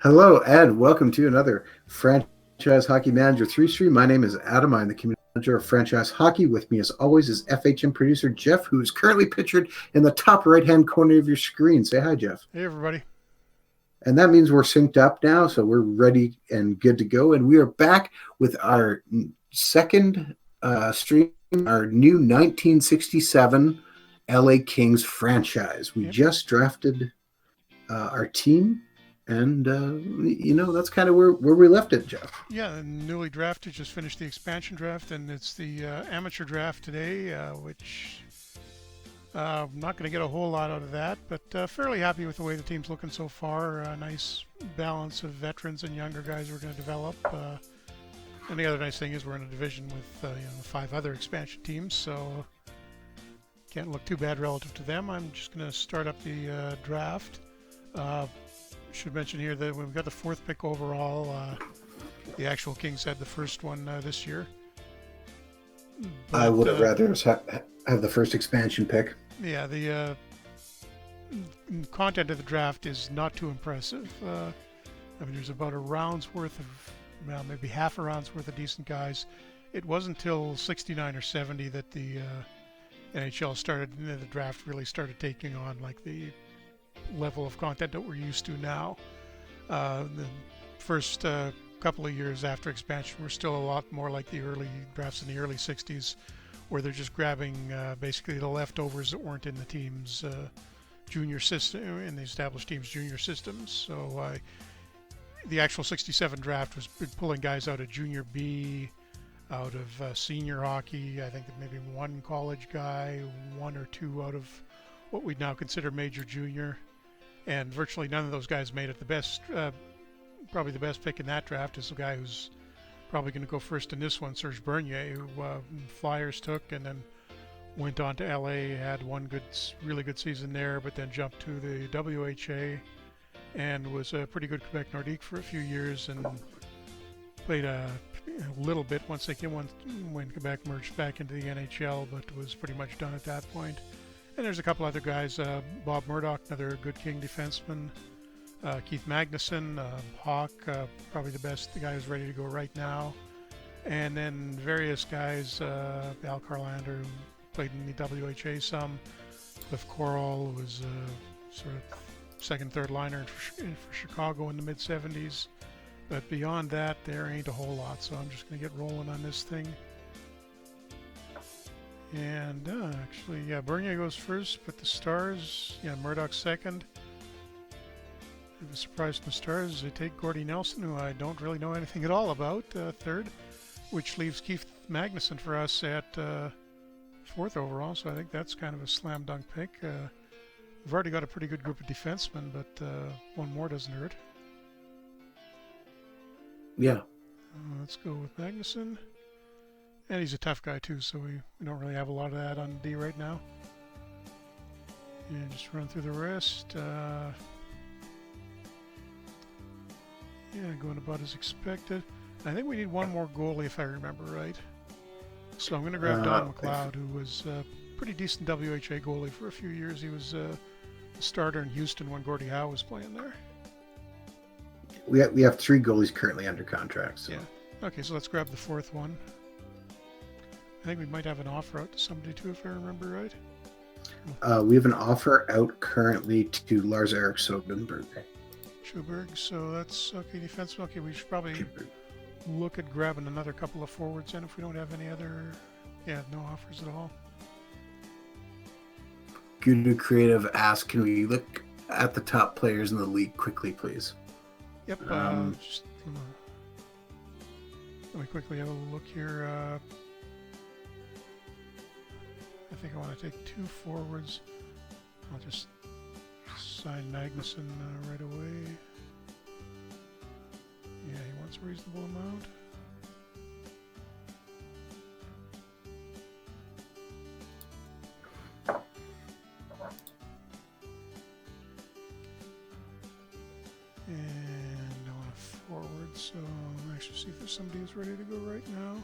Hello, and welcome to another Franchise Hockey Manager 3 stream. My name is Adam. I'm the community manager of Franchise Hockey. With me, as always, is FHM producer Jeff, who is currently pictured in the top right-hand corner of your screen. Say hi, Jeff. Hey, everybody. And that means we're synced up now, so we're ready and good to go. And we are back with our second stream, our new 1967 LA Kings franchise. We just drafted our team. And, that's kind of where we left it, Jeff. Yeah, the newly drafted just finished the expansion draft, and it's the amateur draft today, which I'm not going to get a whole lot out of that, but fairly happy with the way the team's looking so far. A nice balance of veterans and younger guys we're going to develop. And the other nice thing is we're in a division with 5 other expansion teams, so can't look too bad relative to them. I'm just going to start up the draft. Should mention here that we've got the 4th pick overall. The actual Kings had the first one this year. But, I would have rather have the first expansion pick. Yeah, the content of the draft is not too impressive. There's about a round's worth of, well, maybe half a round's worth of decent guys. It wasn't until 69 or 70 that the NHL started, the draft really started taking on like the level of content that we're used to now. The first couple of years after expansion were still a lot more like the early drafts in the early 60s, where they're just grabbing basically the leftovers that weren't in the team's junior system, in the established team's junior systems. So the actual 67 draft was pulling guys out of junior B, out of senior hockey. I think that maybe one college guy, 1 or 2 out of what we'd now consider major junior. And virtually none of those guys made it. The best, probably the best pick in that draft is the guy who's probably going to go first in this one, Serge Bernier, who Flyers took and then went on to LA, had one really good season there, but then jumped to the WHA and was a pretty good Quebec Nordique for a few years and played a little bit once they came when Quebec merged back into the NHL, but was pretty much done at that point. And there's a couple other guys, Bob Murdoch, another good King defenseman, Keith Magnuson, Hawk, probably the guy who's ready to go right now. And then various guys, Al Carlander, who played in the WHA some, Cliff Coral, who was sort of second, third liner for Chicago in the mid-70s. But beyond that, there ain't a whole lot, so I'm just going to get rolling on this thing. And actually, yeah, Bernier goes first, but the Stars, yeah, Murdoch's second. I was surprised from the Stars. They take Gordie Nelson, who I don't really know anything at all about, third, which leaves Keith Magnuson for us at 4th overall. So I think that's kind of a slam dunk pick. We've already got a pretty good group of defensemen, but one more doesn't hurt. Yeah. Let's go with Magnuson. And he's a tough guy too, so we don't really have a lot of that on D right now. And just run through the rest. Going about as expected. I think we need one more goalie if I remember right. So I'm going to grab Don McLeod, who was a pretty decent WHA goalie for a few years. He was a starter in Houston when Gordie Howe was playing there. We have 3 goalies currently under contract. So. Yeah. Okay, so let's grab the 4th one. I think we might have an offer out to somebody too, if I remember right. We have an offer out currently to Lars-Erik Sjoberg. So that's okay. Defense. Okay, we should probably look at grabbing another couple of forwards in if we don't have any other. Yeah, no offers at all. Guru Creative asked, can we look at the top players in the league quickly, please? Yep. Just let me quickly have a look here. I think I want to take 2 forwards. I'll just sign Magnuson right away. Yeah, he wants a reasonable amount. And I want a forward, so I'll actually see if there's somebody who's ready to go right now.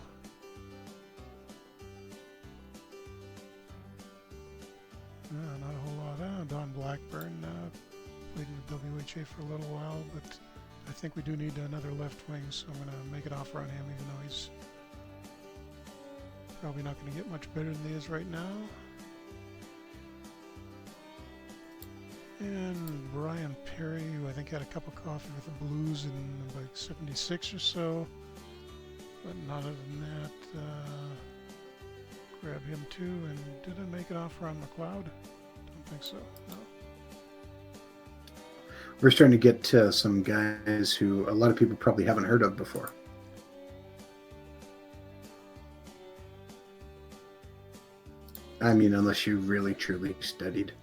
Not a whole lot. Don Blackburn played in the WHA for a little while, but I think we do need another left wing, so I'm going to make an offer on him, even though he's probably not going to get much better than he is right now. And Brian Perry, who I think had a cup of coffee with the Blues in like 76 or so. But not other than that, grab him too. And did I make an offer on McLeod? Don't think so, no. We're starting to get to some guys who a lot of people probably haven't heard of before. I mean, unless you really, truly studied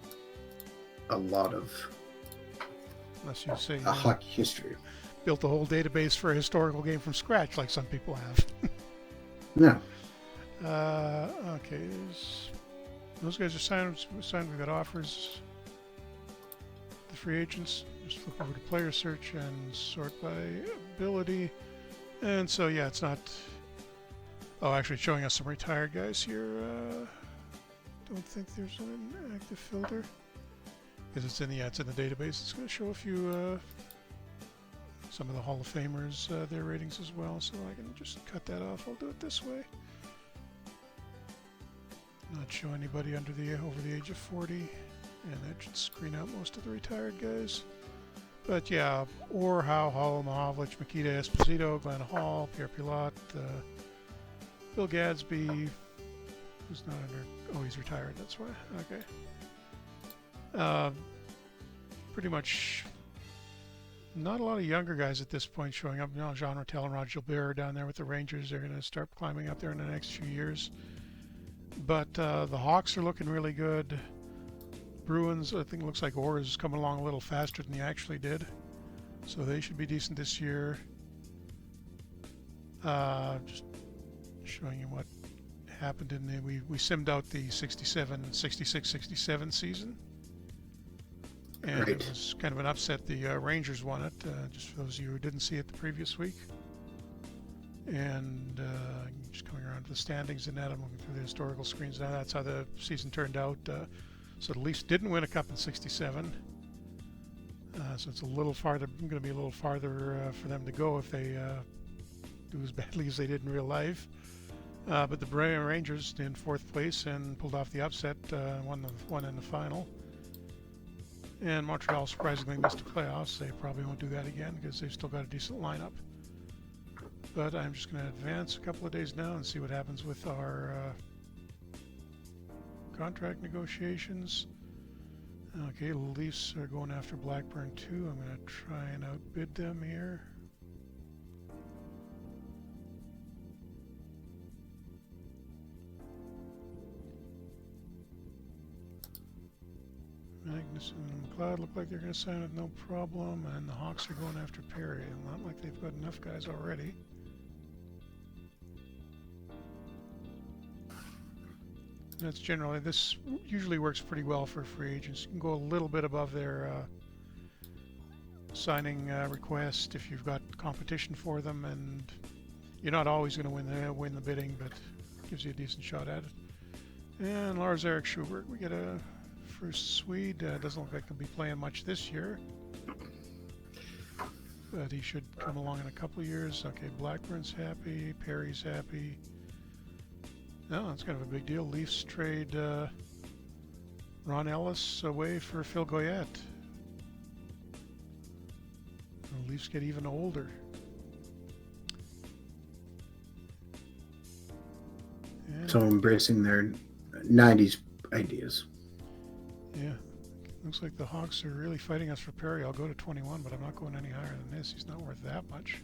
a lot of Unless you say hockey history. Built a whole database for a historical game from scratch, like some people have. No. Okay, those guys are signed. We got offers. The free agents. Just flip over to player search and sort by ability. And so yeah, it's not. Oh, actually, it's showing us some retired guys here. Don't think there's an active filter because it's in the database. It's going to show a few. Some of the Hall of Famers, their ratings as well, so I can just cut that off. I'll do it this way. Not show anybody over the age of 40, and that should screen out most of the retired guys. But yeah, Orr, Howe, Hall, Mahovlich, Mikita, Esposito, Glenn Hall, Pierre Pilote, Bill Gadsby, who's not under. Oh, he's retired. That's why. Okay. Pretty much. Not a lot of younger guys at this point showing up. You know, Jean Rattel and Rod Gilbert are down there with the Rangers. They're going to start climbing up there in the next few years. But the Hawks are looking really good. Bruins, I think it looks like Orr is coming along a little faster than he actually did. So they should be decent this year. Just showing you what happened in the... We simmed out the 66-67 season. And right. It was kind of an upset. The Rangers won it, just for those of you who didn't see it the previous week. And just coming around to the standings and that, I'm looking through the historical screens now. That's how the season turned out. So the Leafs didn't win a cup in 67. So it's a little farther, going to be a little farther for them to go if they do as badly as they did in real life. But the Rangers in fourth place and pulled off the upset, won in the final. And Montreal surprisingly missed the playoffs. They probably won't do that again because they've still got a decent lineup. But I'm just going to advance a couple of days now and see what happens with our contract negotiations. Okay, the Leafs are going after Blackburn too. I'm going to try and outbid them here. Magnuson and McLeod look like they're going to sign it no problem, and the Hawks are going after Perry. Not like they've got enough guys already. That's generally, this usually works pretty well for free agents. You can go a little bit above their signing request if you've got competition for them, and you're not always going to win the bidding, but it gives you a decent shot at it. And Lars-Erik Schubert, we get a first Swede. Doesn't look like he'll be playing much this year, but he should come along in a couple of years. Okay, Blackburn's happy, Perry's happy. No, that's kind of a big deal. Leafs trade Ron Ellis away for Phil Goyette. The Leafs get even older. And so embracing their 90s ideas. Yeah, looks like the Hawks are really fighting us for Perry. I'll go to 21, but I'm not going any higher than this. He's not worth that much.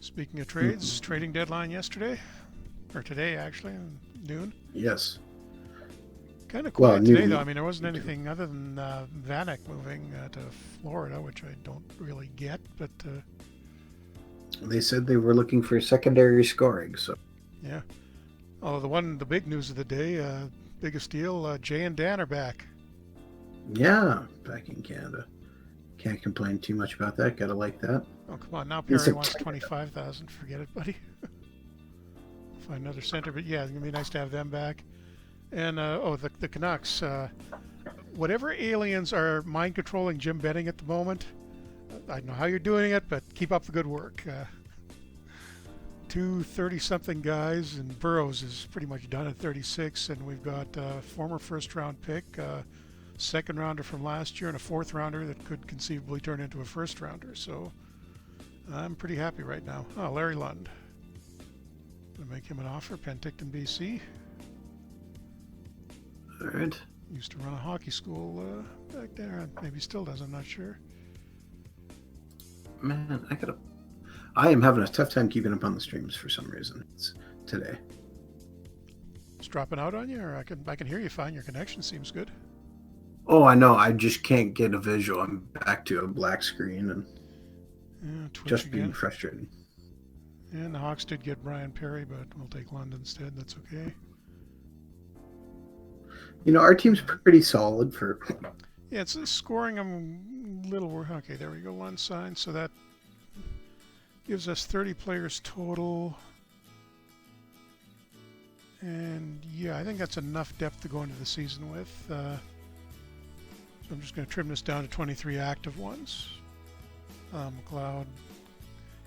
Speaking of trades, trading deadline yesterday, or today actually, noon. Yes. Kind of quiet today, though. I mean, there wasn't anything other than Vanek moving to Florida, which I don't really get, but... They said they were looking for secondary scoring, so... Yeah. Although the big news of the day, biggest deal, Jay and Dan are back. Yeah, back in Canada. Can't complain too much about that. Gotta like that. Oh, come on. Now Perry wants $25,000. Forget it, buddy. Find another center. But yeah, it's going to be nice to have them back. And, the Canucks. whatever aliens are mind controlling Jim Benning at the moment, I don't know how you're doing it, but keep up the good work. Two 30-something guys, and Burrows is pretty much done at 36, and we've got a former first-round pick, second rounder from last year, and a fourth rounder that could conceivably turn into a first rounder. So I'm pretty happy right now. Oh, Larry Lund. Gonna make him an offer, Penticton, BC. All right. Used to run a hockey school back there. Maybe still does, I'm not sure. Man, I am having a tough time keeping up on the streams for some reason today. It's dropping out on you, or I can hear you fine. Your connection seems good. Oh, I know. I just can't get a visual. I'm back to a black screen and just again. being frustrated. And the Hawks did get Brian Perry, but we'll take Lund instead. That's okay. You know, our team's pretty solid for... Yeah, it's scoring a little... Okay, there we go. Lund signed, so that gives us 30 players total. And yeah, I think that's enough depth to go into the season with. So I'm just going to trim this down to 23 active ones. McLeod.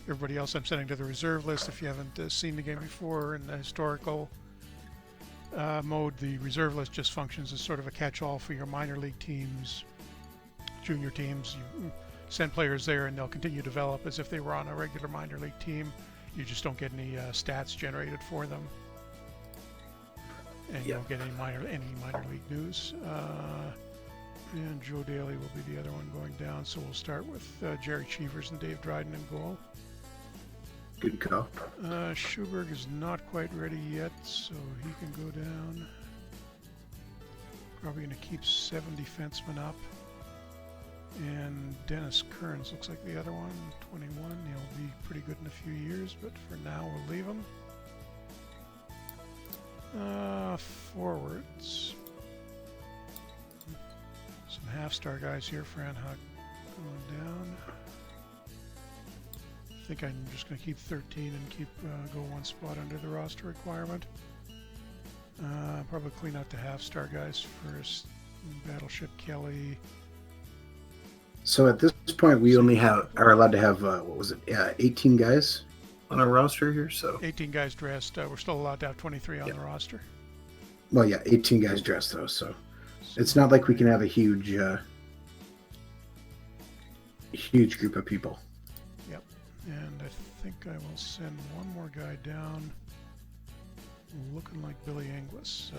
Everybody else I'm sending to the reserve list. If you haven't seen the game before in the historical mode, the reserve list just functions as sort of a catch-all for your minor league teams, junior teams. You send players there and they'll continue to develop as if they were on a regular minor league team. You just don't get any stats generated for them. And you don't get any minor league news. And Joe Daly will be the other one going down. So we'll start with Jerry Cheevers and Dave Dryden in goal. Good call. Schuberg is not quite ready yet, so he can go down. Probably going to keep 7 defensemen up. And Dennis Kearns looks like the other one, 21. He'll be pretty good in a few years, but for now we'll leave him. Forwards. Some half-star guys here. Fran Huck going down. I think I'm just going to keep 13 and keep go one spot under the roster requirement. Probably clean out the half-star guys first. Battleship Kelly. So at this point, we only are allowed to have 18 guys on our roster here. So 18 guys dressed. We're still allowed to have 23 on the roster. Well, yeah, 18 guys dressed though. So it's not like we can have a huge group of people. Yep. And I think I will send one more guy down, looking like Billy Inglis.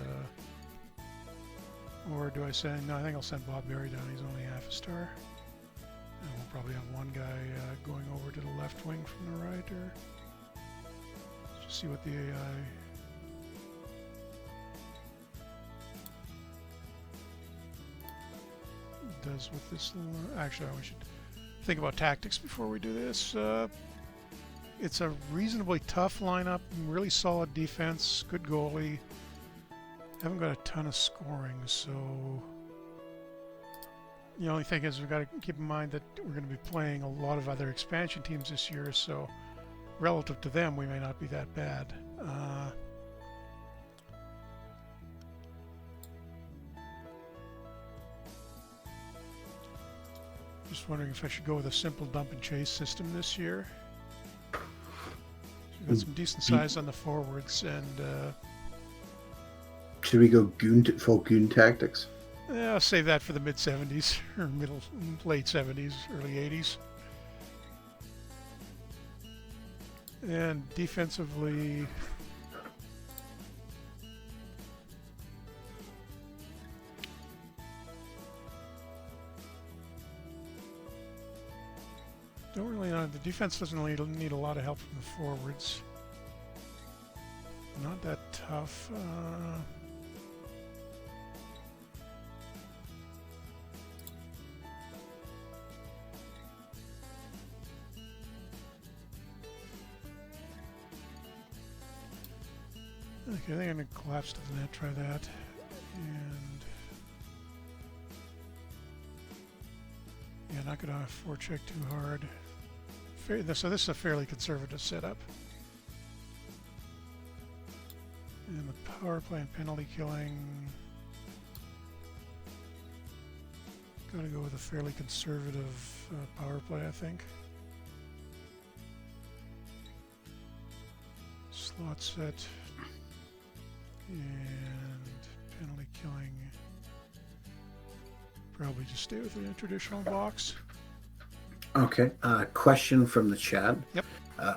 Or do I send? No, I think I'll send Bob Berry down. He's only half a star. And we'll probably have one guy going over to the left wing from the right, or just see what the AI does with this. Actually, we should think about tactics before we do this. It's a reasonably tough lineup, really solid defense, good goalie. Haven't got a ton of scoring, so the only thing is we've got to keep in mind that we're going to be playing a lot of other expansion teams this year, so relative to them, we may not be that bad. Just wondering if I should go with a simple dump and chase system this year. So we've got some decent size on the forwards, and should we go full goon tactics? yeah, I'll save that for the mid-70s or late 70s, early 80s. And defensively, don't really know. The defense doesn't really need a lot of help from the forwards. Not that tough. Okay, I think I'm going to collapse to the net, try that. And yeah, not going to forecheck too hard. So this is a fairly conservative setup. And the power play and penalty killing. Gotta go with a fairly conservative power play, I think. Slot set and penalty killing. Probably just stay with the traditional box. Okay. Question from the chat. Yep.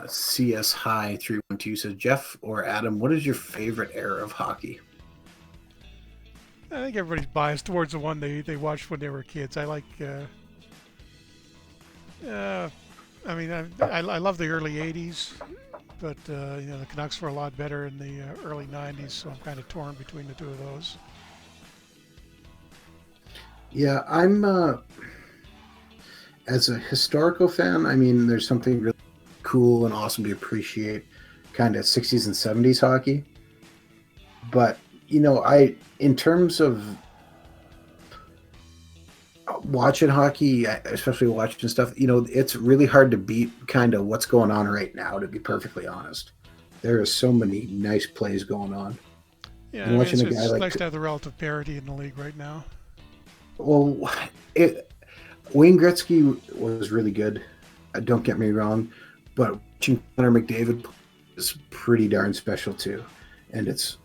CS High 312 says, Jeff or Adam, what is your favorite era of hockey? I think everybody's biased towards the one they watched when they were kids. I like. I mean, I love the early '80s, but the Canucks were a lot better in the early '90s, so I'm kind of torn between the two of those. Yeah, I'm. As a historical fan, I mean, there's something really cool and awesome to appreciate, kind of 60s and 70s hockey. But in terms of watching hockey, especially watching stuff, it's really hard to beat kind of what's going on right now, to be perfectly honest. There are so many nice plays going on. Yeah, and watching a guy it's nice to have the relative parity in the league right now. Well, Wayne Gretzky was really good. Don't get me wrong, but watching Connor McDavid is pretty darn special too, and it's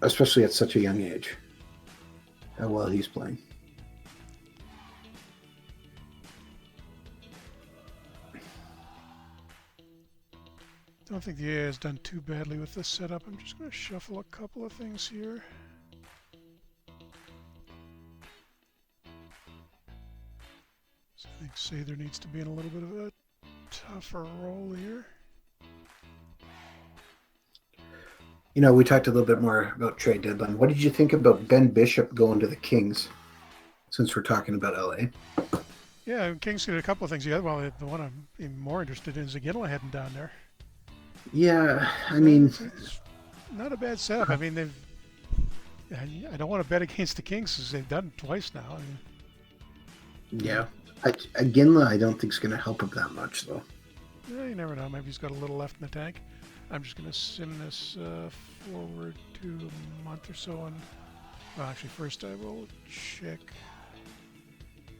especially at such a young age how well he's playing. I don't think the AI has done too badly with this setup. I'm just going to shuffle a couple of things here. So I think Sather needs to be in a little bit of a tougher role here. We talked a little bit more about trade deadline. What did you think about Ben Bishop going to the Kings, since we're talking about LA? Yeah, Kings did a couple of things. The one I'm even more interested in is Iginla heading down there. Yeah, I mean, it's not a bad setup. I mean, I don't want to bet against the Kings because they've done it twice now. Yeah, Iginla, I don't think is going to help him that much, though. Yeah, you never know. Maybe he's got a little left in the tank. I'm just going to sim this forward to a month or so. Well, actually, first I will check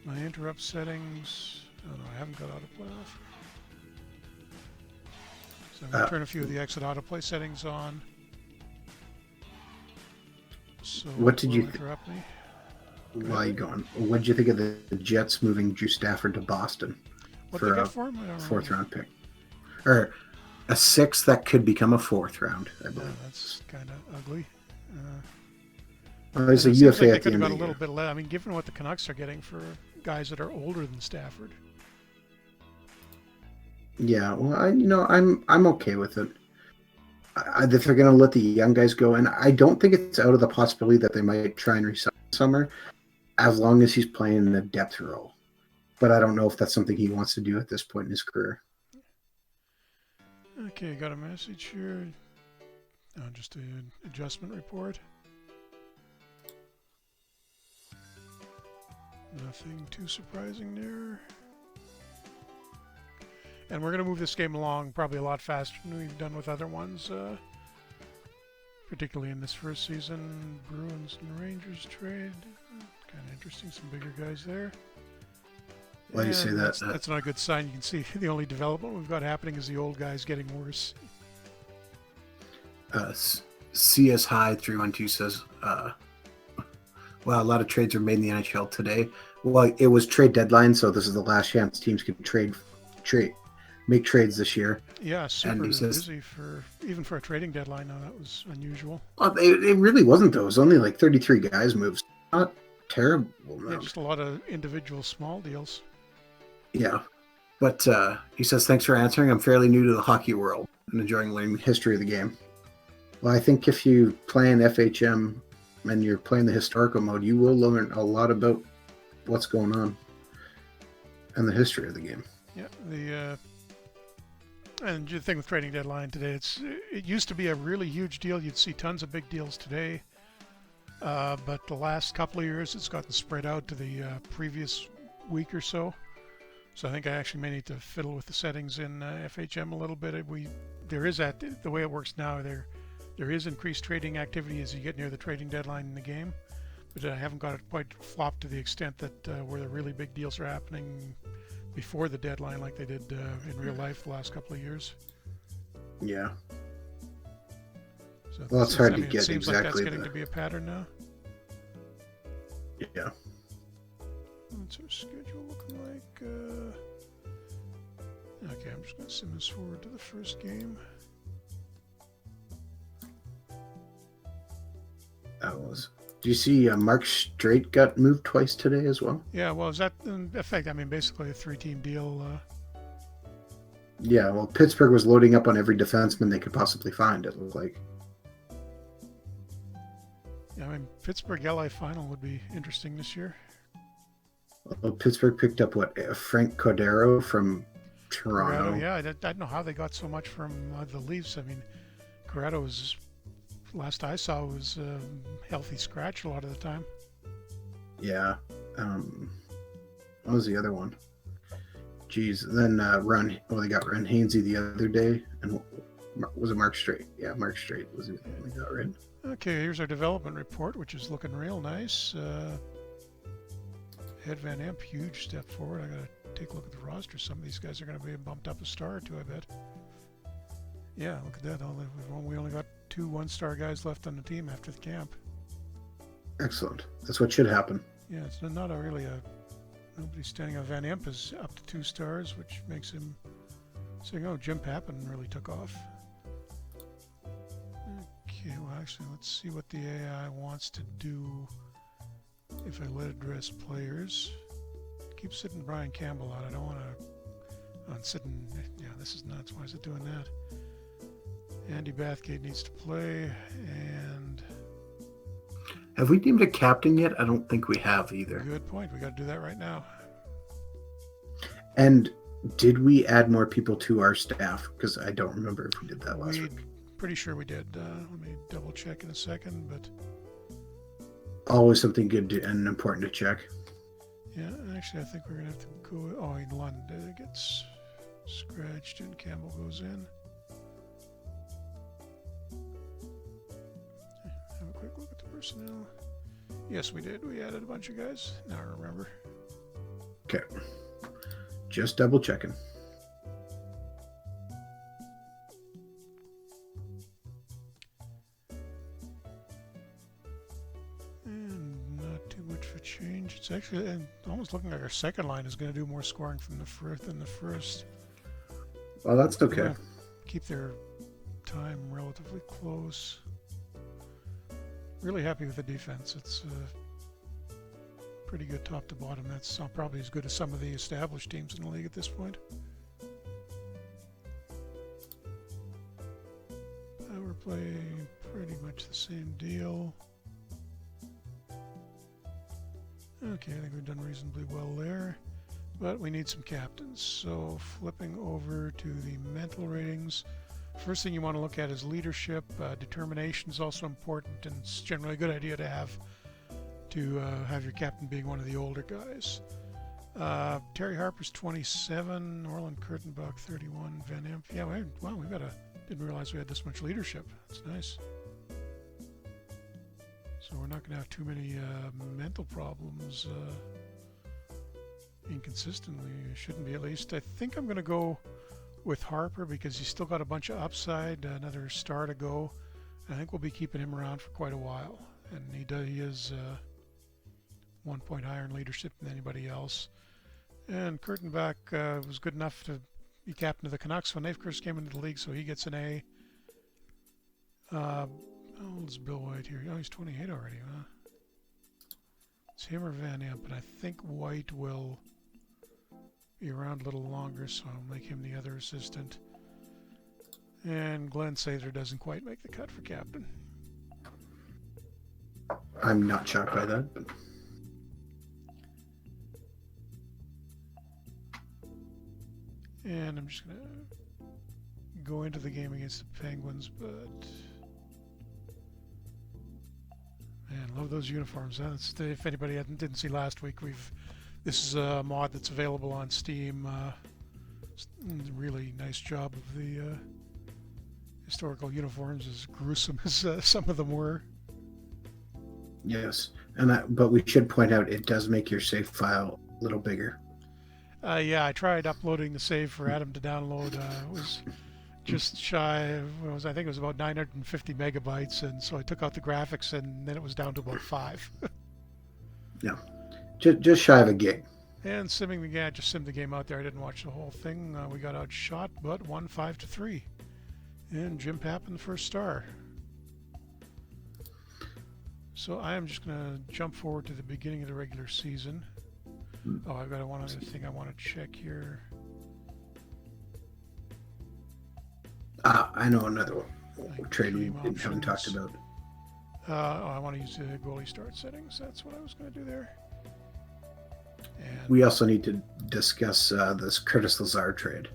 my interrupt settings. Oh, no, I haven't got autoplay off. So I'm going to turn a few of the exit autoplay settings on. So what did you interrupt me? Why are you going? What did you think of the Jets moving Drew Stafford to Boston for a fourth round pick? Or a sixth that could become a fourth round, I believe. That's kind of ugly. It's a UFA like at the end of the year. They could have got a little bit less. I mean, given what the Canucks are getting for guys that are older than Stafford. Yeah, well, I'm okay with it. If they're going to let the young guys go, and I don't think it's out of the possibility that they might try and resign Summer, as long as he's playing in a depth role. But I don't know if that's something he wants to do at this point in his career. Okay, got a message here. Just an adjustment report. Nothing too surprising there. And we're going to move this game along probably a lot faster than we've done with other ones, particularly in this first season. Bruins and Rangers trade. Kind of interesting, some bigger guys there. Why do you say that? That's not a good sign. You can see the only development we've got happening is the old guys getting worse. CS High 312 says, well, a lot of trades are made in the NHL today. Well, it was trade deadline, so this is the last chance teams can make trades this year. Yeah, super busy even for a trading deadline. Now that was unusual. Well, it really wasn't though. It was only like 33 guys moved. Not terrible. Yeah, just a lot of individual small deals. Yeah, but he says, thanks for answering. I'm fairly new to the hockey world and enjoying learning the history of the game. Well, I think if you play in FHM and you're playing the historical mode, you will learn a lot about what's going on and the history of the game. Yeah, and the thing with trading deadline today, it used to be a really huge deal. You'd see tons of big deals today, but the last couple of years, it's gotten spread out to the previous week or so. So I think I actually may need to fiddle with the settings in FHM a little bit. There is the way it works now. There is increased trading activity as you get near the trading deadline in the game, but I haven't got it quite flopped to the extent that where the really big deals are happening before the deadline, like they did in real life the last couple of years. Yeah. So Well, it's hard to it get seems like that's exactly getting to be a pattern now. Yeah. What's our schedule looking like? Okay, I'm just going to send this forward to the first game. That was. Do you see Mark Straight got moved twice today as well? Yeah, well, is that in effect? I mean, basically a 3-team deal. Yeah, well, Pittsburgh was loading up on every defenseman they could possibly find, it looked like. Yeah, I mean, Pittsburgh LA final would be interesting this year. Well, Pittsburgh picked up, Frank Cordero from Toronto. Yeah, I don't know how they got so much from the Leafs. I mean, Corrado was, last I saw, was healthy scratch a lot of the time. Yeah. What was the other one? Jeez. Then they got Ron Hainsey the other day. And was it Mark Straight? Yeah, Mark Straight was the one they got rid. Okay, here's our development report, which is looking real nice. Ed Van Emp, huge step forward. I got to take a look at the roster. Some of these guys are going to be bumped up a star or two, I bet. Yeah, look at that. We only got 2 one-star guys left on the team after the camp. Excellent. That's what should happen. Yeah, it's not nobody standing out. Van Emp is up to 2 stars, which makes him saying, oh, Jim Pappen really took off. Okay, well, actually, let's see what the AI wants to do if I let it address players. Keep sitting Brian Campbell out. I don't want to... I'm sitting... Yeah, this is nuts. Why is it doing that? Andy Bathgate needs to play, and... Have we named a captain yet? I don't think we have either. Good point. We got to do that right now. And did we add more people to our staff? Because I don't remember if we did that last week. Pretty sure we did. Let me double check in a second, but... Always something good and important to check. Yeah, actually, I think we're going to have to go... Oh, in London gets scratched and Campbell goes in. Have a quick look at the personnel. Yes, we did. We added a bunch of guys. Now I remember. Okay. Just double checking. And not too much of a change. It's actually almost looking like our second line is going to do more scoring from the fourth than the first. Well, that's okay. Keep their time relatively close. Really happy with the defense. It's pretty good top to bottom. That's probably as good as some of the established teams in the league at this point. Power play, pretty much the same deal. Okay, I think we've done reasonably well there, but we need some captains. So flipping over to the mental ratings. First thing you want to look at is leadership. Determination is also important, and it's generally a good idea to have your captain being one of the older guys. Terry Harper's 27, Orland Kurtenbach 31, Van Emp. Yeah, wow, didn't realize we had this much leadership. That's nice. So we're not going to have too many mental problems inconsistently. Shouldn't be, at least. I think I'm going to go with Harper because he's still got a bunch of upside, another star to go. I think we'll be keeping him around for quite a while, and he is 1 point higher in leadership than anybody else. And Kurtenbach was good enough to be captain of the Canucks when they first came into the league, so he gets an A. How old is Bill White here? Oh, he's 28 already, huh? It's him or Van Emp, and I think White will be around a little longer, so I'll make him the other assistant. And Glenn Sather doesn't quite make the cut for captain. I'm not shocked by that. But... And I'm just going to go into the game against the Penguins, but... Man, love those uniforms. Huh? If anybody didn't see last week, this is a mod that's available on Steam. Really nice job of the historical uniforms, as gruesome as some of them were. Yes, but we should point out it does make your save file a little bigger. Yeah, I tried uploading the save for Adam to download. It was just shy of, I think it was about 950 megabytes, and so I took out the graphics, and then it was down to about 5. Yeah, just shy of a gig. And simming the game, I just simmed the game out there. I didn't watch the whole thing. We got outshot, but won 5-3. And Jim Pappin the first star. So I am just going to jump forward to the beginning of the regular season. Oh, I've got one other thing I want to check here. I know another trade we haven't talked about. I want to use the goalie start settings. That's what I was going to do there. And we also need to discuss this Curtis Lazar trade.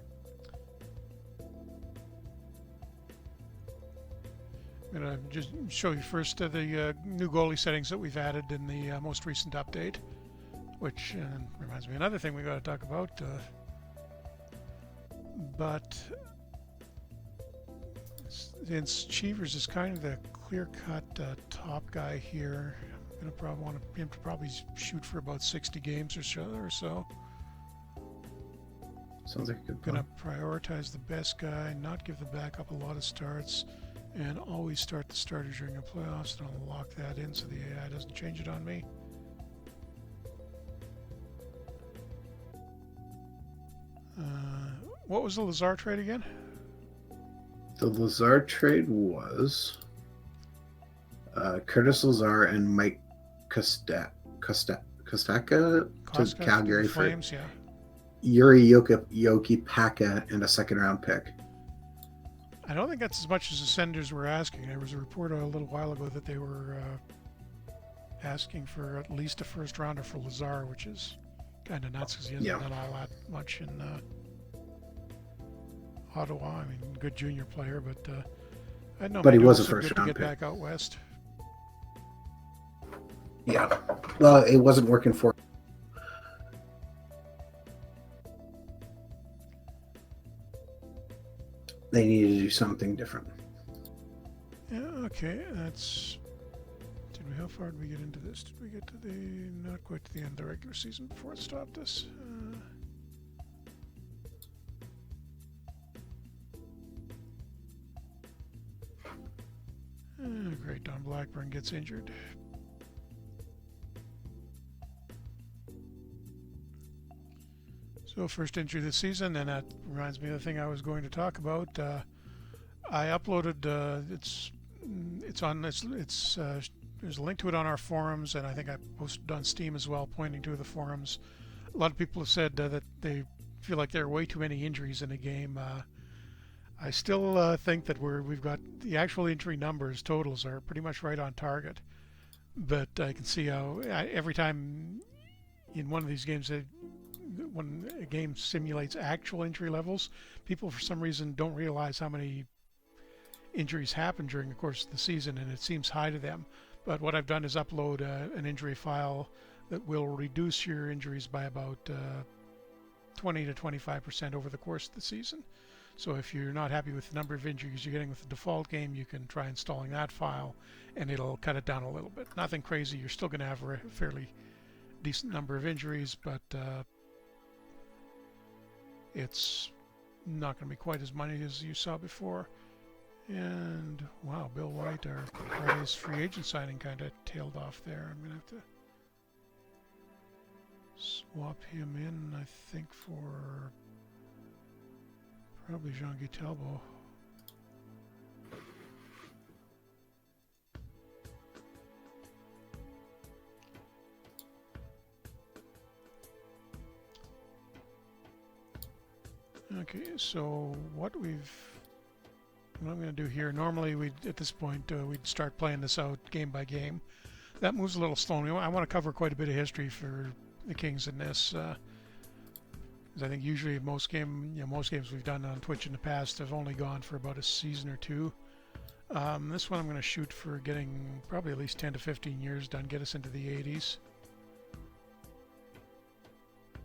I'm going to just show you first the new goalie settings that we've added in the most recent update, which reminds me of another thing we got to talk about. But since Cheevers is kind of the clear-cut top guy here, I'm going to probably want him to probably shoot for about 60 games or so. Sounds like a good plan. Going to prioritize the best guy, not give the backup a lot of starts, and always start the starter during the playoffs, and I'll lock that in so the AI doesn't change it on me. What was the Lazar trade again? The Lazar trade was Curtis Lazar and Mike Kostaka to Calgary Flames, for yeah. Yuri Jokipaka and a second-round pick. I don't think that's as much as the Senders were asking. There was a report a little while ago that they were asking for at least a first-rounder for Lazar, which is kind of nuts because he hasn't done all that much in Ottawa. I mean, good junior player, but I know. But he was a first-round pick. Get back out west. Yeah. Well, it wasn't working for him. They needed to do something different. Yeah, okay. How far did we get into this? Did we get to not quite to the end of the regular season before it stopped us? Great, Don Blackburn gets injured. So first injury this season, and that reminds me of the thing I was going to talk about. I uploaded. There's a link to it on our forums, and I think I posted on Steam as well, pointing to the forums. A lot of people have said that they feel like there are way too many injuries in a game. I still think that we've got the actual injury numbers, totals are pretty much right on target. But I can see how every time in one of these games, when a game simulates actual injury levels, people for some reason don't realize how many injuries happen during the course of the season, and it seems high to them. But what I've done is upload an injury file that will reduce your injuries by about 20 to 25% over the course of the season. So if you're not happy with the number of injuries you're getting with the default game, you can try installing that file, and it'll cut it down a little bit. Nothing crazy. You're still going to have a fairly decent number of injuries, but it's not going to be quite as many as you saw before. And wow, Bill White, our Friday's free agent signing, kind of tailed off there. I'm going to have to swap him in, I think, for probably Jean-Guy Talbot. Okay, so what I'm going to do here, normally at this point we'd start playing this out game by game. That moves a little slowly. I want to cover quite a bit of history for the Kings in this, because I think usually most games we've done on Twitch in the past have only gone for about a season or two. This one I'm going to shoot for getting probably at least 10 to 15 years done, get us into the 80s.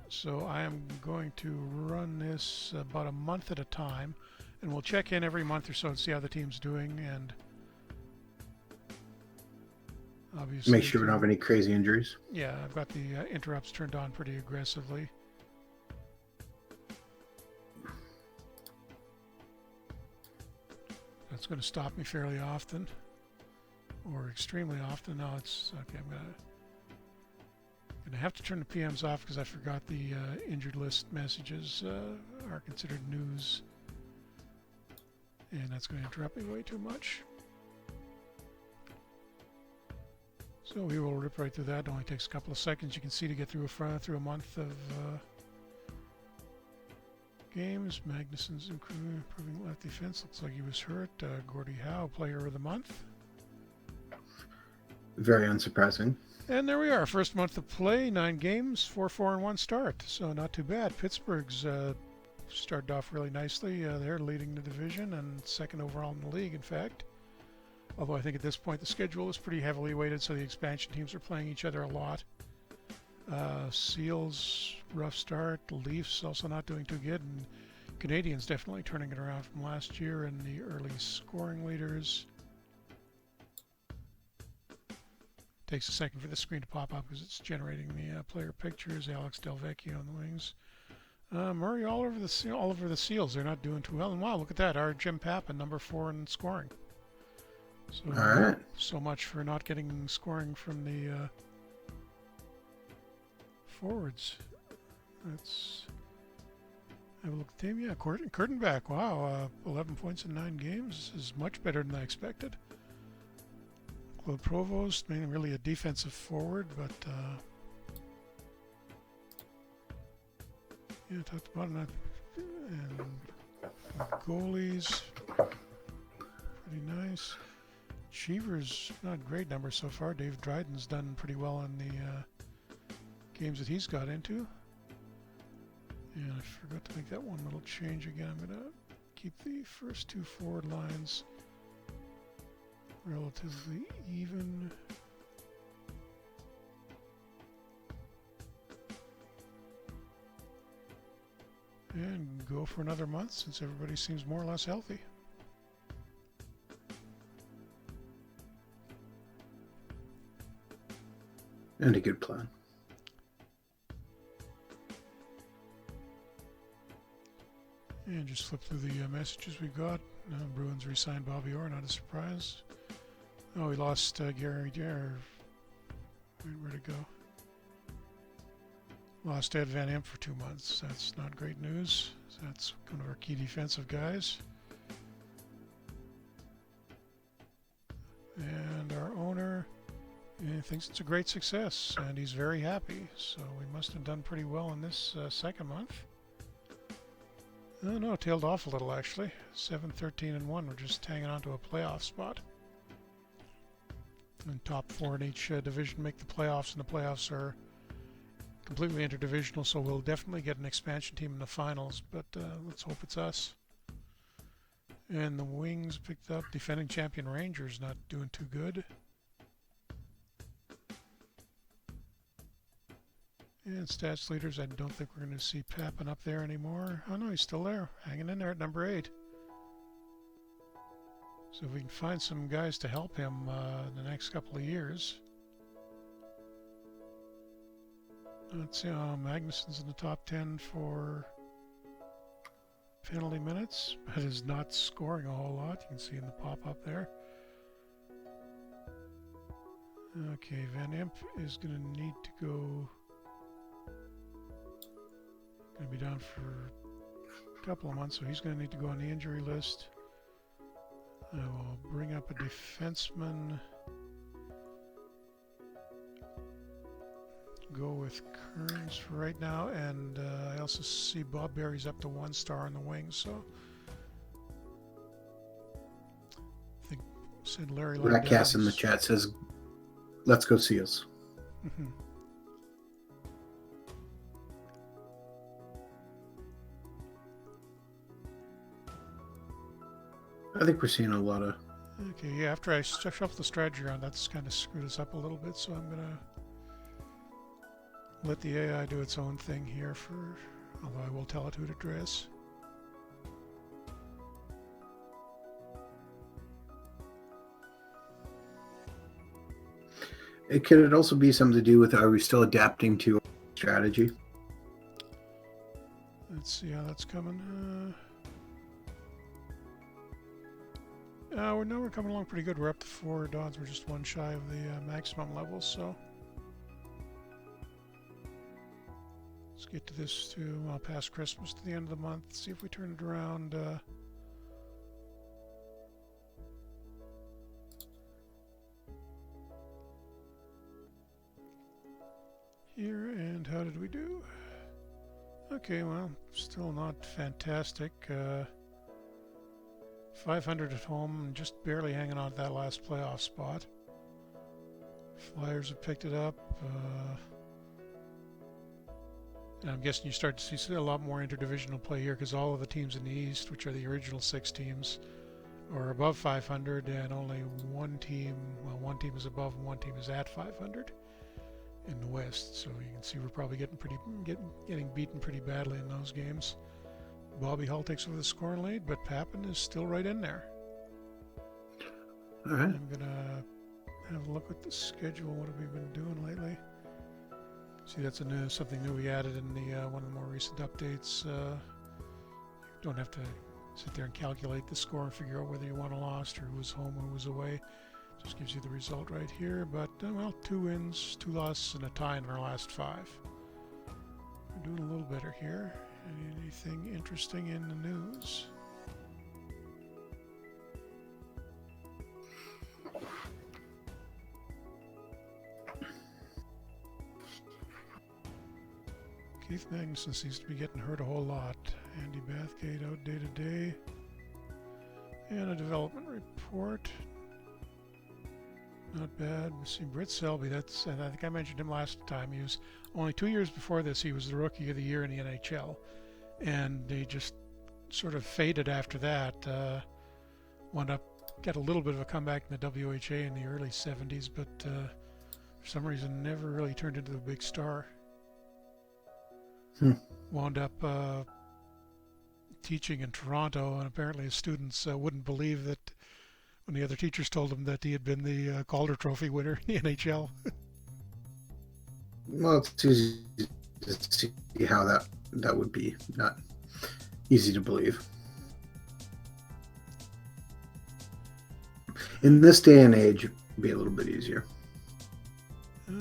So I am going to run this about a month at a time, and we'll check in every month or so to see how the team's doing, and Obviously, Make sure we don't have any crazy injuries. yeah, I've got the interrupts turned on pretty aggressively. That's going to stop me fairly often, or extremely often. No, it's okay. I'm gonna have to turn the PMs off because I forgot the injured list messages are considered news, and that's going to interrupt me way too much. So we will rip right through that. It only takes a couple of seconds. You can see to get through a month of games. Magnuson's improving left defense. Looks like he was hurt. Gordie Howe, player of the month. Very unsurprising. And there we are. First month of play, 9 games, 4-4-1 start. So not too bad. Pittsburgh's started off really nicely. They're leading the division and second overall in the league, in fact. Although I think at this point the schedule is pretty heavily weighted, so the expansion teams are playing each other a lot. Seals, rough start. Leafs also not doing too good. And Canadians definitely turning it around from last year in the early scoring leaders. Takes a second for the screen to pop up because it's generating the player pictures. Alex Delvecchio on the wings. Murray all over the Seals. They're not doing too well. And wow, look at that. Our Jim Pappen, number 4 in scoring. So, all right. So much for not getting scoring from the forwards. Let's have a look at the team. Yeah, Kurtenbach. Wow, 11 points in 9 games. This is much better than I expected. Claude Provost, mainly really a defensive forward, but yeah, talked about it. And goalies, pretty nice. Cheever's not great numbers so far. Dave Dryden's done pretty well in the games that he's got into. And I forgot to make that one little change again. I'm going to keep the first 2 forward lines relatively even. And go for another month since everybody seems more or less healthy. And a good plan. And just flip through the messages we got. Bruins re-signed Bobby Orr, not a surprise. Oh, we lost Gary Dare. Where'd it go? Lost Ed Van Imp for 2 months. That's not great news. That's one of our key defensive guys. And our owner thinks it's a great success, and he's very happy. So we must have done pretty well in this second month. No, tailed off a little actually. 7-13-1. We're just hanging on to a playoff spot. And top 4 in each division make the playoffs, and the playoffs are completely interdivisional, so we'll definitely get an expansion team in the finals, but let's hope it's us. And the Wings picked up defending champion Rangers, not doing too good. And stats leaders, I don't think we're going to see Pappen up there anymore. Oh no, he's still there, hanging in there at number 8. So if we can find some guys to help him in the next couple of years. Let's see, Magnuson's in the top 10 for penalty minutes, but is not scoring a whole lot. You can see in the pop-up there. Okay, Van Imp is going to need to go. Going to be down for a couple of months, so he's going to need to go on the injury list. I will bring up a defenseman. Go with Kearns for right now, and I also see Bob Berry's up to 1 star on the wing, so I think said Larry Ratcast in the chat says, "Let's go Seals." I think we're seeing a lot of. Okay, yeah. After I shuffle the strategy around, that's kind of screwed us up a little bit, so I'm gonna let the AI do its own thing here although I will tell it who to dress. Could it also be something to do with, are we still adapting to strategy? Let's see how that's coming. We're coming along pretty good. We're up to 4 dawns. We're just one shy of the maximum levels, so let's get to this too. Past Christmas to the end of the month. See if we turn it around. Here, and how did we do? Okay, well, still not fantastic. 500 at home, just barely hanging on to that last playoff spot. Flyers have picked it up. And I'm guessing you start to see a lot more interdivisional play here because all of the teams in the East, which are the original 6 teams, are above 500, and only one team is above and one team is at 500 in the West. So you can see we're probably getting beaten pretty badly in those games. Bobby Hull takes over the scoring lead, but Papin is still right in there. All right. I'm gonna have a look at the schedule. What have we been doing lately? See, that's something new we added in the one of the more recent updates. You don't have to sit there and calculate the score and figure out whether you won or lost or who was home or who was away. Just gives you the result right here. But well, 2 wins, 2 losses, and a tie in our last 5. We're doing a little better here. Anything interesting in the news? Keith Magnuson seems to be getting hurt a whole lot. Andy Bathgate out day to day. And a development report. Not bad. We see Britt Selby. I think I mentioned him last time. He was only 2 years before this. He was the Rookie of the Year in the NHL, and they just sort of faded after that. Got a little bit of a comeback in the WHA in the early 70s, but for some reason never really turned into a big star. Wound up teaching in Toronto, and apparently his students wouldn't believe that when the other teachers told him that he had been the Calder Trophy winner in the NHL. Well, it's easy to see how that would be not easy to believe. In this day and age, it'd be a little bit easier.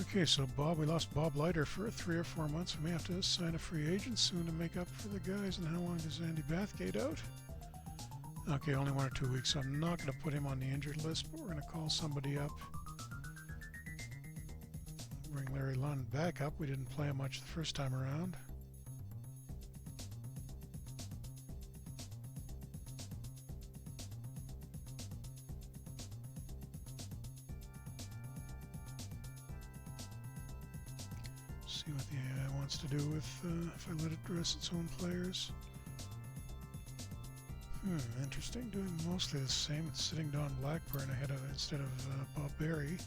Okay, so we lost Bob Leiter for 3 or 4 months. We may have to sign a free agent soon to make up for the guys. And how long is Andy Bathgate out? Okay, only 1 or 2 weeks, so I'm not going to put him on the injured list, but we're going to call somebody up. Bring Larry Lund back up. We didn't play him much the first time around. See what the AI wants to do with if I let it dress its own players. Interesting. Doing mostly the same. It's sitting Don Blackburn ahead of instead of Bob Berry.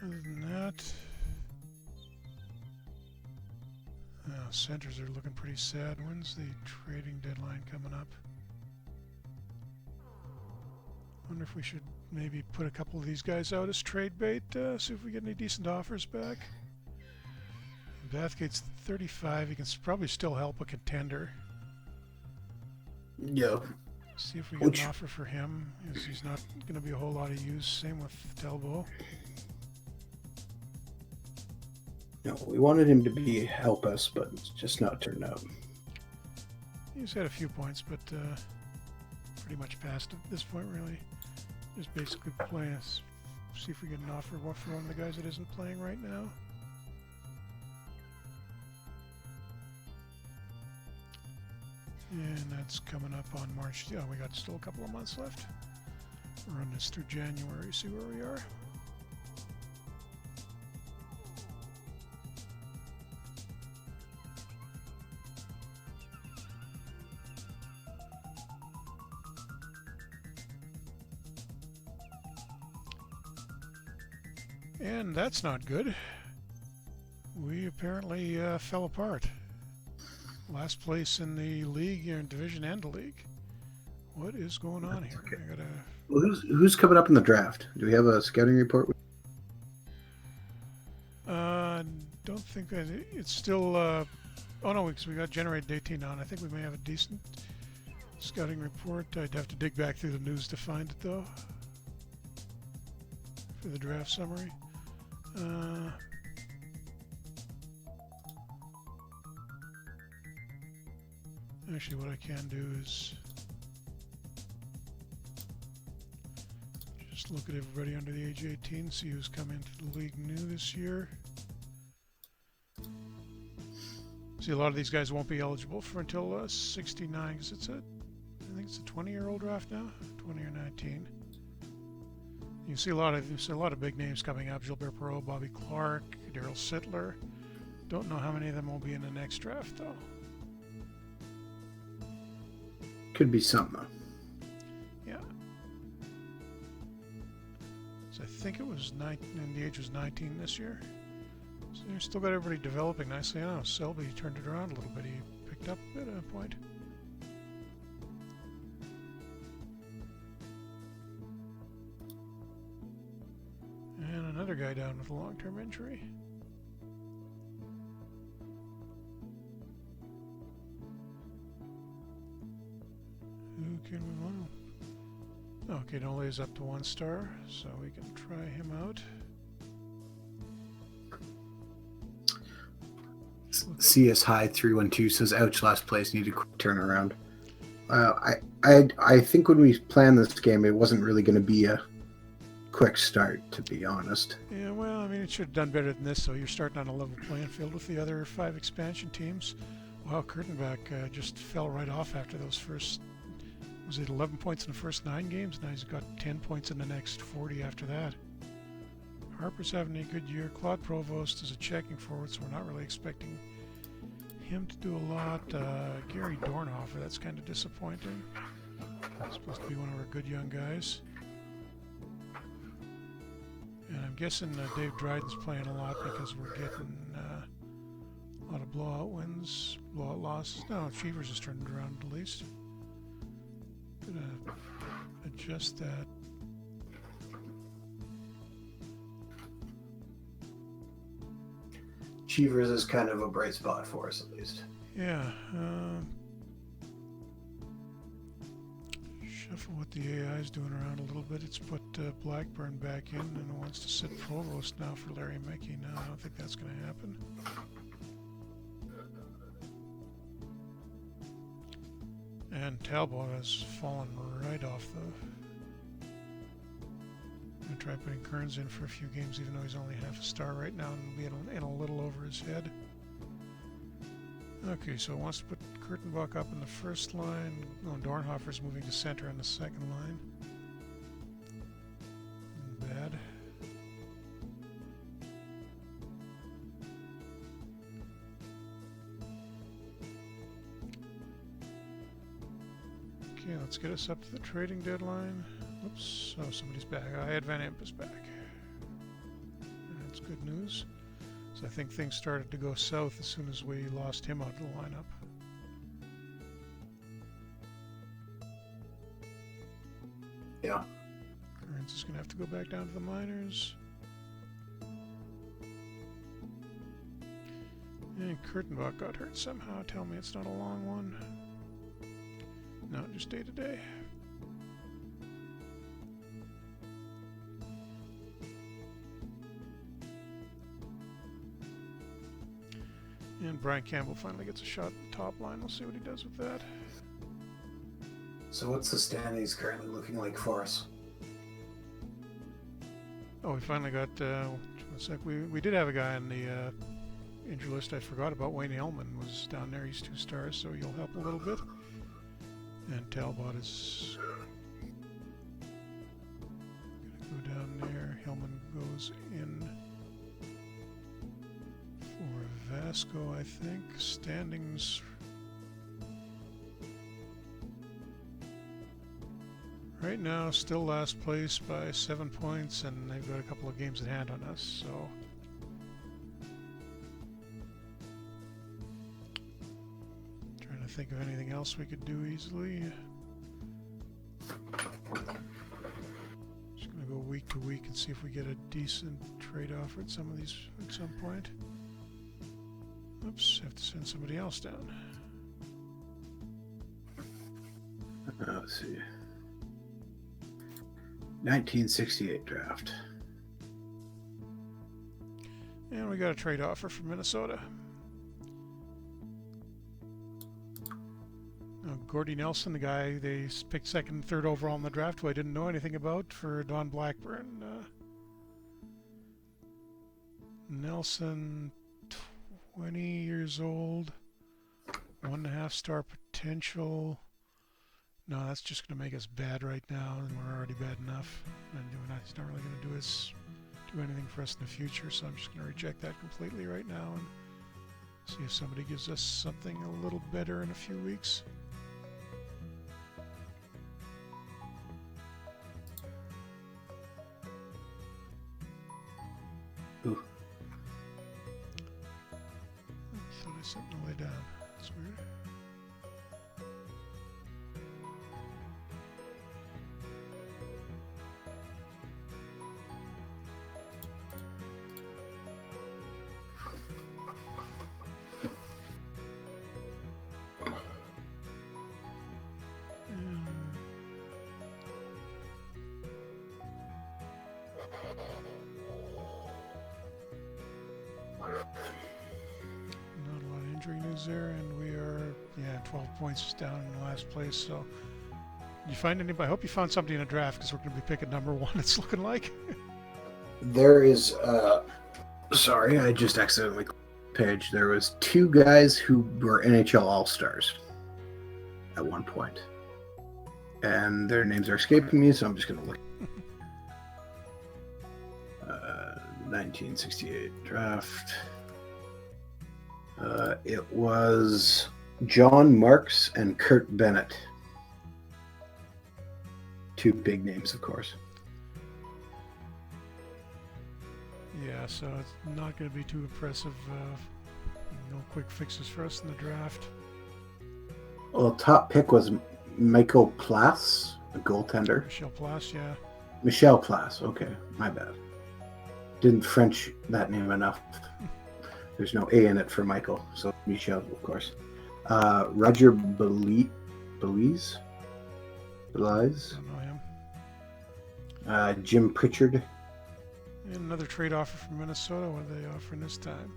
Other than that, centers are looking pretty sad. When's the trading deadline coming up? Wonder if we should maybe put a couple of these guys out as trade bait. See if we get any decent offers back. Bathgate's 35. He can probably still help a contender. Yeah. See if we get an offer for him. He's not going to be a whole lot of use. Same with Talbot. No, we wanted him to help us, but it's just not turned out. He's had a few points, but pretty much past at this point, really. Just basically playing us. See if we get an offer for one of the guys that isn't playing right now. And that's coming up on March. Yeah, we got still a couple of months left. We'll run this through January, see where we are. And that's not good. We apparently fell apart. Last place in the league, in division and the league. What is going on here? Okay. I gotta. Well, who's coming up in the draft? Do we have a scouting report? Don't think it's still. Oh no, because we got generated 18 on. I think we may have a decent scouting report. I'd have to dig back through the news to find it though. For the draft summary. Actually, what I can do is just look at everybody under the age 18, see who's come into the league new this year. See, a lot of these guys won't be eligible for until 69, because I think it's a 20-year-old draft now, 20 or 19. You see a lot of big names coming up: Gilbert Perreault, Bobby Clark, Daryl Sittler. Don't know how many of them will be in the next draft though. Could be something. Yeah. So I think it was 19, and the age was 19 this year. So they've still got everybody developing nicely. I know Selby turned it around a little bit. He picked up at a point. And another guy down with a long-term injury. Who can we want? Okay, Nole is up to 1 star, so we can try him out. CS High 312 says, "Ouch, last place. Need a quick turnaround." I think when we planned this game, it wasn't really going to be a quick start, to be honest. Yeah, well, I mean, it should have done better than this. So you're starting on a level playing field with the other 5 expansion teams. Wow, Kurtenbach just fell right off after those first. Was it 11 points in the first 9 games? Now he's got 10 points in the next 40 after that. Harper's having a good year. Claude Provost is a checking forward, so we're not really expecting him to do a lot. Gary Dornhofer, that's kind of disappointing. He's supposed to be one of our good young guys. And I'm guessing Dave Dryden's playing a lot because we're getting a lot of blowout wins, blowout losses. No, Cheevers has turned it around at least. Gonna adjust that. Cheevers is kind of a bright spot for us, at least. Yeah. Shuffle what the AI is doing around a little bit. It's put Blackburn back in and it wants to sit Provost now for Larry Mickey. No, I don't think that's going to happen. And Talbot has fallen right off the... I'm going to try putting Kearns in for a few games, even though he's only half a star right now and will be in a little over his head. Okay, so it wants to put Kurtenbach up in the first line. Oh, Dornhofer's moving to center in the second line. Bad. Okay, let's get us up to the trading deadline. Oops, oh, somebody's back. Ed Van Imp is back. That's good news. So I think things started to go south as soon as we lost him out of the lineup. Yeah. Kearns is going to have to go back down to the minors. And Kurtenbach got hurt somehow. Tell me it's not a long one. No, just day to day. And Brian Campbell finally gets a shot at the top line. We'll see what he does with that. So what's the standings currently looking like for us? Oh, we finally got, one sec, we did have a guy on the injury list I forgot about. Wayne Hellman was down there. He's 2 stars, so he'll help a little bit. And Talbot is going to go down there. Hellman goes in for Vasco, I think. Standings right now still last place by 7 points, and they've got a couple of games at hand on us, so trying to think of anything else we could do easily. to go week to week and see if we get a decent trade offer at some of these at some point. Oops, have to send somebody else down. Let's see. 1968 draft. And we got a trade offer from Minnesota. Gordy Nelson, the guy they picked second and third overall in the draft, who I didn't know anything about, for Don Blackburn. Nelson, 20 years old, 1.5 star potential. No, that's just going to make us bad right now, and we're already bad enough. And he's not really going to do anything for us in the future, so I'm just going to reject that completely right now and see if somebody gives us something a little better in a few weeks. Ooh. So there's something to lay down. That's weird. Not a lot of injury news there, and we are 12 points down in last place. So, did you find anybody? I hope you found somebody in a draft, because we're going to be picking number one. It's looking like. There is. Sorry, I just accidentally clicked the page. There was 2 guys who were NHL All-Stars at one point, and their names are escaping me, so I'm just going to look. 1968 draft. It was John Marks and Kurt Bennett. 2 big names, of course. Yeah, so it's not going to be too impressive. No quick fixes for us in the draft. Well, top pick was Michael Plass, a goaltender. Michel Plass, yeah. Michel Plass. Okay, my bad. Didn't French that name enough. There's no A in it for Michael, so Michel, of course. Roger Belize. Don't know him. Jim Pritchard. And another trade offer from Minnesota. What are they offering this time?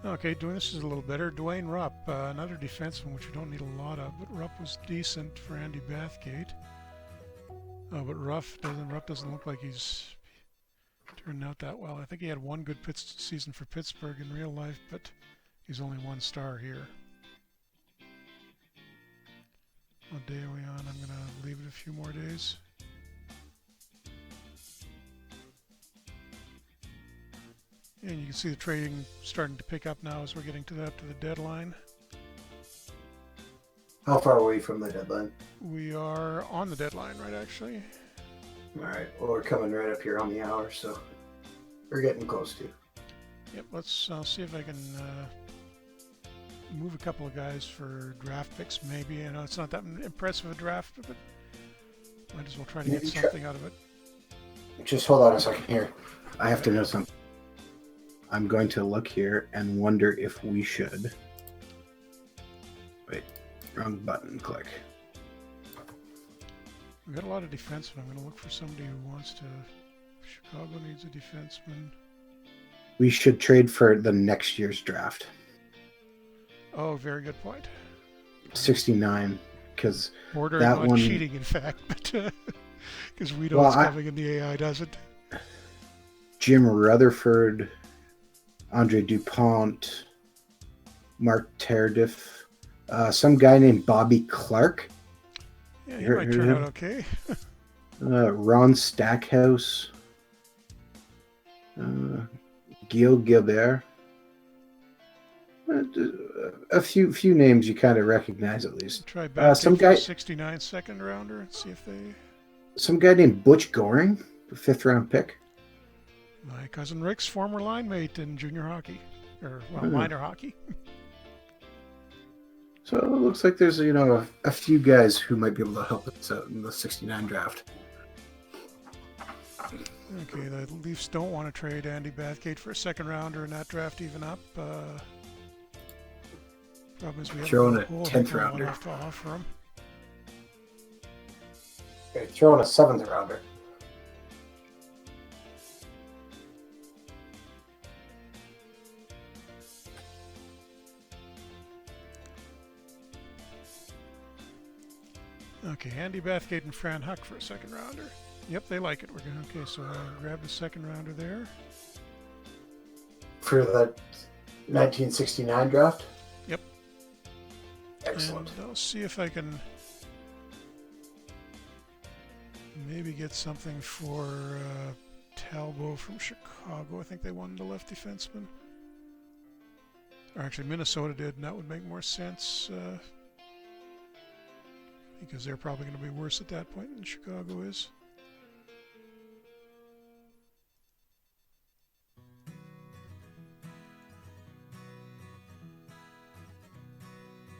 Okay, doing this is a little better. Dwayne Rupp, another defenseman, which we don't need a lot of, but Rupp was decent for Andy Bathgate. But Rupp doesn't look like he's turned out that well. I think he had one good season for Pittsburgh in real life, but he's only 1 star here. What day are we on? I'm going to leave it a few more days. And you can see the trading starting to pick up now as we're getting to the deadline. How far away from the deadline? We are on the deadline, right, actually. All right. Well, we're coming right up here on the hour, so we're getting close to. Yep, I'll see if I can move a couple of guys for draft picks, maybe. You know, it's not that impressive a draft, but might as well try to get something out of it. Just hold on a second here. I have to know something. I'm going to look here and wonder if we should. Wait, wrong button, click. We've got a lot of defensemen. I'm going to look for somebody who wants to. Chicago needs a defenseman. We should trade for the next year's draft. Oh, very good point. 69, because bordering that on one cheating, in fact, but because we know it's coming and the AI doesn't. Jim Rutherford, Andre Dupont, Mark Tardif, some guy named Bobby Clark. Yeah, he might turn out okay. Ron Stackhouse, Gil Gilbert. A few names you kind of recognize at least. Try back some guy, 69 second rounder, and see if they. Some guy named Butch Goring, the 5th round pick. My cousin Rick's former line mate in junior hockey, or minor hockey. So it looks like there's a few guys who might be able to help us out in the 69 draft. Okay, the Leafs don't want to trade Andy Bathgate for a second rounder in that draft even up. Problem is we have Throwing a a whole 10th heck of a lot rounder. off to offer him. Okay, throwing a 7th rounder. Okay, Andy Bathgate and Fran Huck for a second rounder. Yep, they like it. We're going. Okay, so grab the second rounder there. For the 1969 draft? Yep. Excellent. And I'll see if I can maybe get something for Talbot from Chicago. I think they wanted a left defenseman. Or actually, Minnesota did, and that would make more sense because they're probably going to be worse at that point than Chicago is.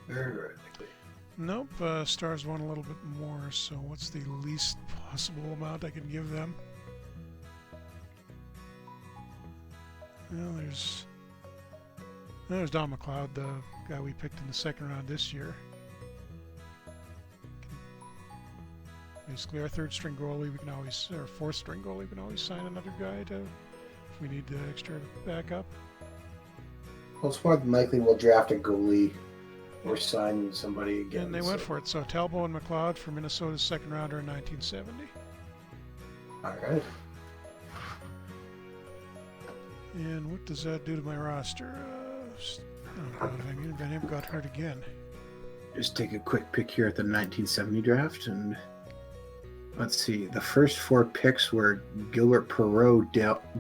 Very likely. Nope, Stars want a little bit more, so what's the least possible amount I can give them? Well, there's Don McLeod, the guy we picked in the second round this year. Basically, our third string goalie, we can always, or fourth string goalie, we can always sign another guy to, if we need the extra backup. Well, it's more than likely we'll draft a goalie or sign somebody again. And they went for it. So Talbot and McLeod for Minnesota's second rounder in 1970. All right. And what does that do to my roster? Oh God, Van Impe got hurt again. Just take a quick pick here at the 1970 draft, and let's see. The first 4 picks were Gilbert Perreault,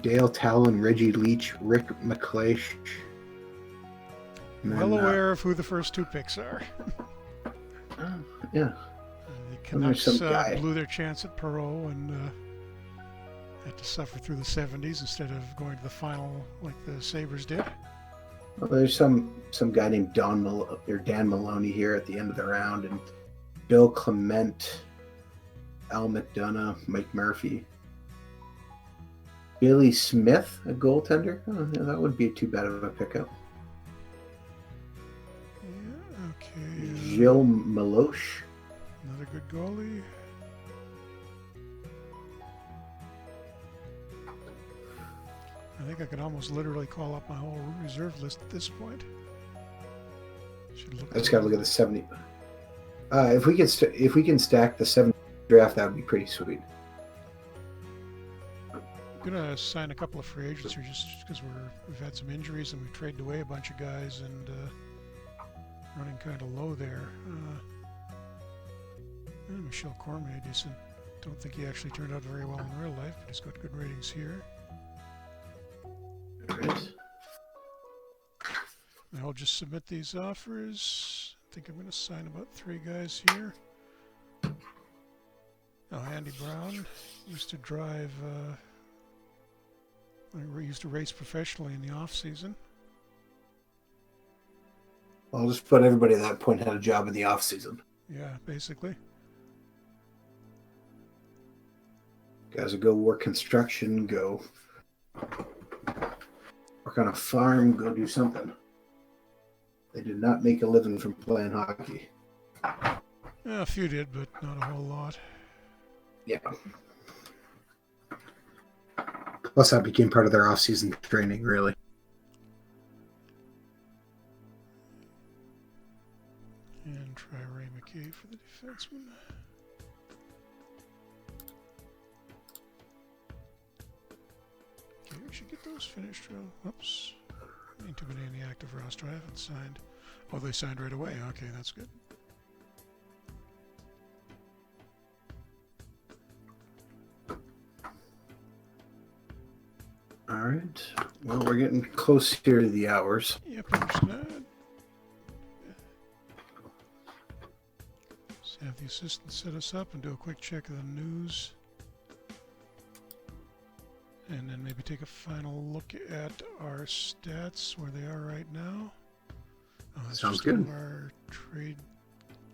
Dale Talon, Reggie Leach, Rick McLeish. Well aware of who the first 2 picks are. Yeah. The Canucks blew their chance at Perreault and had to suffer through the 70s instead of going to the final like the Sabres did. Well, there's some guy named Dan Maloney here at the end of the round, and Bill Clement, Al McDonough, Mike Murphy, Billy Smith, a goaltender. Oh, yeah, that wouldn't be too bad of a pickup. Yeah, okay. Gilles Meloche. Another good goalie. I think I could almost literally call up my whole reserve list at this point. I just got to look at the 70. If we can stack the 70 draft, that would be pretty sweet. I'm gonna sign a couple of free agents here just because we've had some injuries and we've traded away a bunch of guys and running kind of low there. Michel Cormier, decent. Don't think he actually turned out very well in real life, but he's got good ratings here. Right. I'll just submit these offers. I think I'm going to sign about 3 guys here. Oh, Andy Brown used to drive. I used to race professionally in the off season. I'll just put everybody at that point had a job in the off season. Yeah, basically. Guys will go work construction, go work on a farm, go do something. They did not make a living from playing hockey. Yeah, a few did, but not a whole lot. Yeah. Plus, that became part of their off-season training, really. And try Ray McKay for the defenseman. Okay, we should get those finished. Whoops. Ain't too many in the active roster. I haven't signed. Oh, they signed right away. Okay, that's good. All right. Well, we're getting close here to the hours. Yep, understood. Just have the assistant set us up and do a quick check of the news. And then maybe take a final look at our stats, where they are right now. Oh, that's Sounds just good. all of our trade,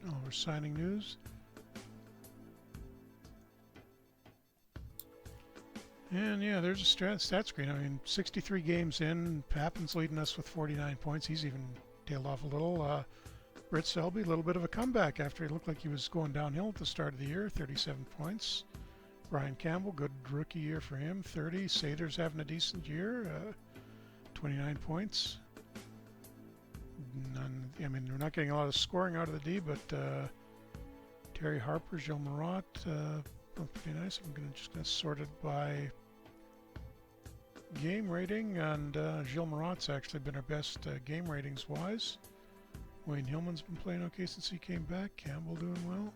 all of our signing news. And yeah, there's a stat screen. I mean, 63 games in, Pappin's leading us with 49 points. He's even tailed off a little. Britt Selby, a little bit of a comeback after he looked like he was going downhill at the start of the year, 37 points. Brian Campbell, good rookie year for him, 30. Sader's having a decent year, 29 points. I mean, we're not getting a lot of scoring out of the D, but Terry Harper, Gilles Marat, pretty nice. I'm just going to sort it by game rating, and Gilles Marat's actually been our best game ratings wise. Wayne Hillman's been playing okay since he came back. Campbell doing well.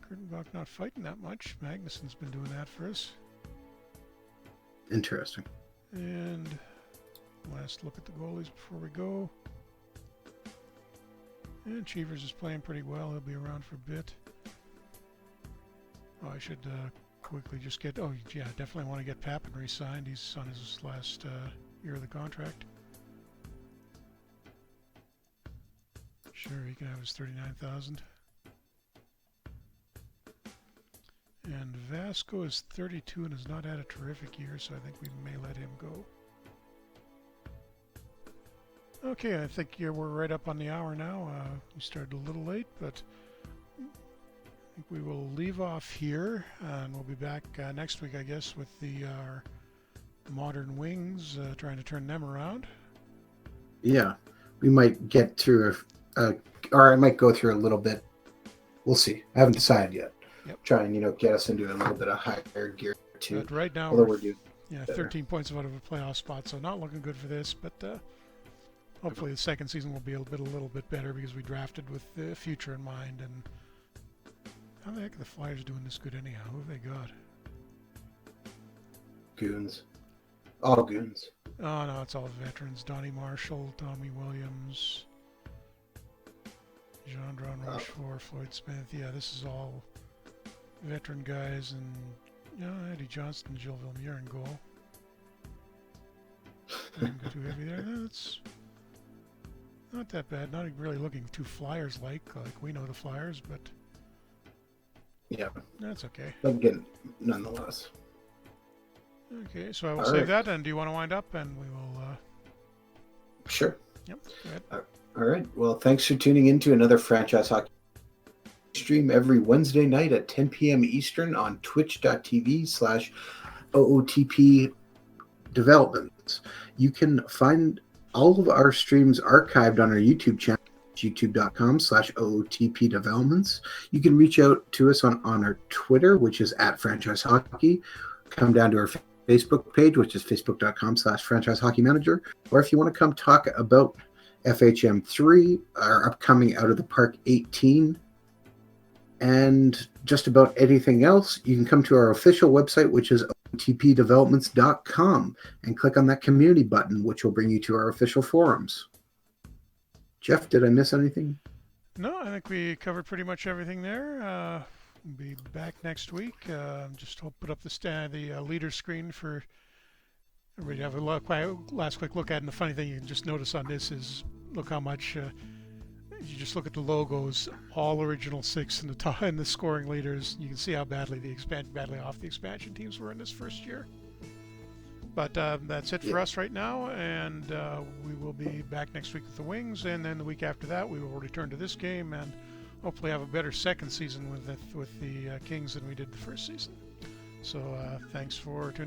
Kurtenbach not fighting that much. Magnuson's been doing that for us. Interesting. And last look at the goalies before we go. And Cheevers is playing pretty well. He'll be around for a bit. Oh, I should quickly just get... Oh, yeah, definitely want to get Pappin re-signed. He's on his last year of the contract. Sure, he can have his $39,000. And Vasco is 32 and has not had a terrific year, so I think we may let him go. Okay, I think we're right up on the hour now. We started a little late, but I think we will leave off here, and we'll be back next week, I guess, with our modern wings, trying to turn them around. Yeah, we might get through, or I might go through a little bit. We'll see. I haven't decided yet. Yep. Try and get us into a little bit of higher gear too. But right now, we're doing 13 points out of a playoff spot, so not looking good for this. But hopefully, the second season will be a little bit better because we drafted with the future in mind. And how the heck are the Flyers doing this good anyhow? Who have they got? Goons. All goons. Oh no, it's all veterans. Donnie Marshall, Tommy Williams, Jean-Dron Rochefort, Floyd Smith. Yeah, this is all veteran guys, and Eddie Johnston, Gilles Villemure in goal. Didn't go too heavy there. No, it's not that bad. Not really looking too Flyers-like we know the Flyers, but yeah, that's okay. But again, nonetheless. Okay, so I will save that. And do you want to wind up? And we will. Sure. Yep. Go ahead. All right. Well, thanks for tuning in to another Franchise Hockey stream every Wednesday night at 10 p.m. Eastern on twitch.tv/OOTP Developments. You can find all of our streams archived on our YouTube channel, youtube.com/OOTP Developments. You can reach out to us on our Twitter, which is @Franchise Hockey. Come down to our Facebook page, which is facebook.com/Franchise Hockey Manager. Or if you want to come talk about FHM3, our upcoming Out of the Park 18, and just about anything else, you can come to our official website, which is otpdevelopments.com, and click on that community button, which will bring you to our official forums. Jeff, did I miss anything? No, I think we covered pretty much everything there. We'll be back next week. Just put up the leader screen for everybody to have a last quick look at. And the funny thing you can just notice on this is look how much... you just look at the logos, all original 6 in the top, and the scoring leaders. You can see how badly off the expansion teams were in this first year. But that's it for us right now, and we will be back next week with the Wings, and then the week after that we will return to this game and hopefully have a better second season with the Kings than we did the first season. So thanks for tuning in.